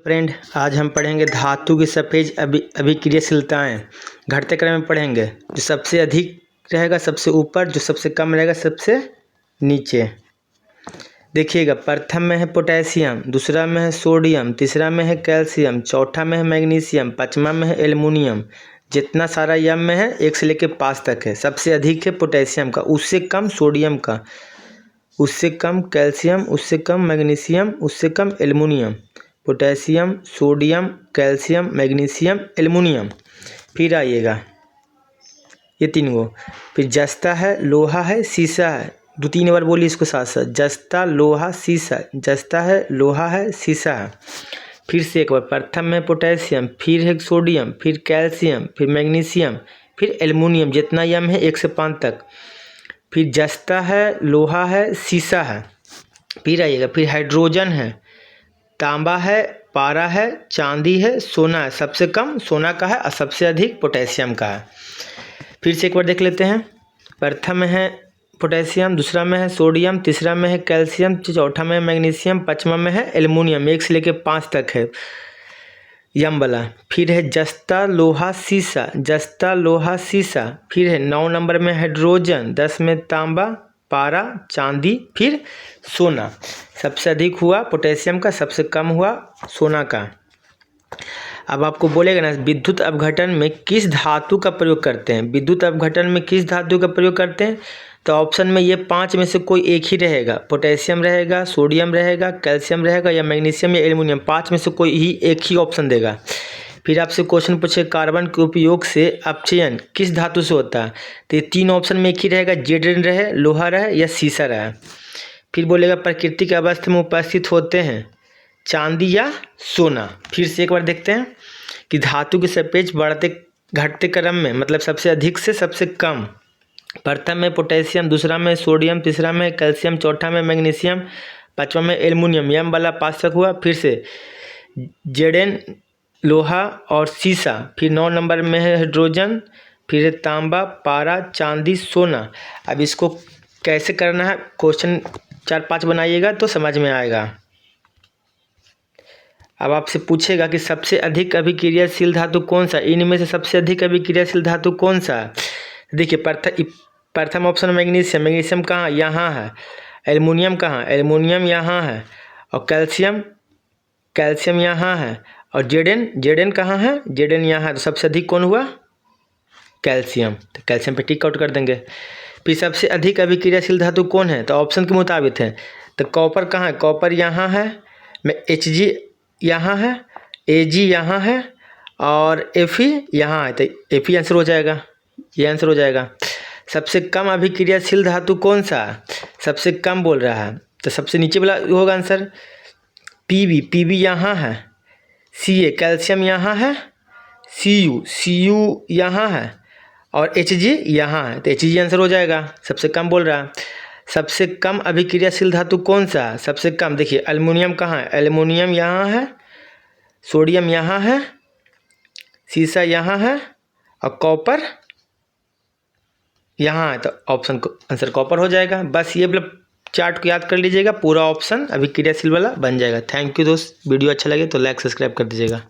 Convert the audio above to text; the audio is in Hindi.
फ्रेंड, आज हम पढ़ेंगे धातु की सफेद अभिक्रियाशीलताएं। घटते क्रम में पढ़ेंगे। जो सबसे अधिक रहेगा सबसे ऊपर, जो सबसे कम रहेगा सबसे नीचे। देखिएगा, प्रथम में है पोटेशियम, दूसरा में है सोडियम, तीसरा में है कैल्शियम, चौथा में है मैग्नीशियम, पाँचवा में है एल्युमिनियम। जितना सारा यम में है 1 से लेकर 5 तक है। सबसे अधिक है पोटेशियम का, उससे कम सोडियम का, उससे कम कैल्शियम, उससे कम मैग्नीशियम, उससे कम aluminium. Potassium, sodium, calcium, magnesium, aluminium. फिर आइएगा ये 3 गो। फिर जस्ता है, लोहा है, सीसा है। 2-3 बार बोलिए इसको साथ साथ, जस्ता, लोहा, सीसा। जस्ता है, लोहा है, सीसा है। फिर से एक बार, प्रथम में पोटेशियम, फिर है सोडियम, फिर कैल्शियम, फिर मैग्नीशियम, फिर एल्युमिनियम। जितना यम है 1 से 5 तक। फिर जस्ता है, लोहा है, सीसा है। फिर आइएगा, फिर हाइड्रोजन है, तांबा है, पारा है, चांदी है, सोना है। सबसे कम सोना का है और सबसे अधिक पोटेशियम का है। फिर से एक बार देख लेते हैं। प्रथम में है पोटेशियम, दूसरा में है सोडियम, तीसरा में है कैल्शियम, चौथा में है मैग्नीशियम, पाँचवा में है एल्युमिनियम। 1 से लेकर 5 तक है यम वाला। फिर है जस्ता, लोहा, सीसा। जस्ता, लोहा, सीसा। फिर है 9 नंबर में हाइड्रोजन, 10 में तांबा, पारा, चांदी, फिर सोना। सबसे अधिक हुआ पोटेशियम का, सबसे कम हुआ सोना का। अब आपको बोलेगा ना, विद्युत अपघटन में किस धातु का प्रयोग करते हैं? विद्युत अपघटन में किस धातु का प्रयोग करते हैं? तो ऑप्शन में ये 5 में से कोई एक ही रहेगा। पोटेशियम रहेगा, सोडियम रहेगा, कैल्शियम रहेगा, या मैग्नीशियम या एल्युमिनियम। 5 में से कोई ही एक ही ऑप्शन देगा। फिर आपसे क्वेश्चन पूछे, कार्बन के उपयोग से अपचयन किस धातु से होता है? तो ये 3 ऑप्शन में एक ही रहेगा, जेडेन रहे, लोहा रहे, या सीसा रहे। फिर बोलेगा, प्राकृतिक अवस्था में उपस्थित होते हैं चांदी या सोना। फिर से एक बार देखते हैं कि धातु के सापेक्ष बढ़ते घटते क्रम में, मतलब सबसे अधिक से सबसे कम। प्रथम में पोटेशियम, दूसरा में सोडियम, तीसरा में कैल्शियम, चौथा में मैग्नीशियम, पाँचवा में एल्युमिनियम। यम वाला 5 तक हुआ। फिर से जेडेन, लोहा और सीसा। फिर 9 नंबर में है हाइड्रोजन, फिर है तांबा, पारा, चांदी, सोना। अब इसको कैसे करना है, क्वेश्चन 4-5 बनाइएगा तो समझ में आएगा। अब आपसे पूछेगा कि सबसे अधिक अभिक्रियाशील धातु कौन सा? इनमें से सबसे अधिक अभिक्रियाशील धातु कौन सा? देखिए, प्रथम ऑप्शन मैग्नीशियम। मैग्नीशियम कहाँ? यहाँ है। एल्युमिनियम कहाँ? एल्युमिनियम यहाँ है। और कैल्शियम यहाँ है। और जेडेन कहाँ है? जेडेन यहाँ है। तो सबसे अधिक कौन हुआ? कैल्शियम। तो कैल्शियम पे टिक आउट कर देंगे। फिर सबसे अधिक अभिक्रियाशील धातु कौन है? तो ऑप्शन के मुताबिक है। तो कॉपर कहाँ है? कॉपर यहाँ है, Hg यहाँ है, Ag यहाँ है, और Fe यहाँ है। तो Fe आंसर हो जाएगा, ये आंसर हो जाएगा। सबसे कम अभिक्रियाशील धातु कौन सा? सबसे कम बोल रहा है, तो सबसे नीचे वाला होगा आंसर। Pb यहाँ है, Ca कैल्शियम यहाँ है, Cu यहाँ है, और Hg यहाँ है। तो Hg आंसर हो जाएगा, सबसे कम बोल रहा है। सबसे कम अभिक्रियाशील धातु कौन सा? सबसे कम देखिए, एल्युमिनियम कहाँ है? एल्युमिनियम यहाँ है, सोडियम यहाँ है, सीसा यहाँ है, और कॉपर यहाँ है। तो ऑप्शन को आंसर कॉपर हो जाएगा। बस ये मतलब चार्ट को याद कर लीजिएगा, पूरा ऑप्शन अभिक्रियाशील वाला बन जाएगा। थैंक यू दोस्त, वीडियो अच्छा लगे तो लाइक सब्सक्राइब कर दीजिएगा।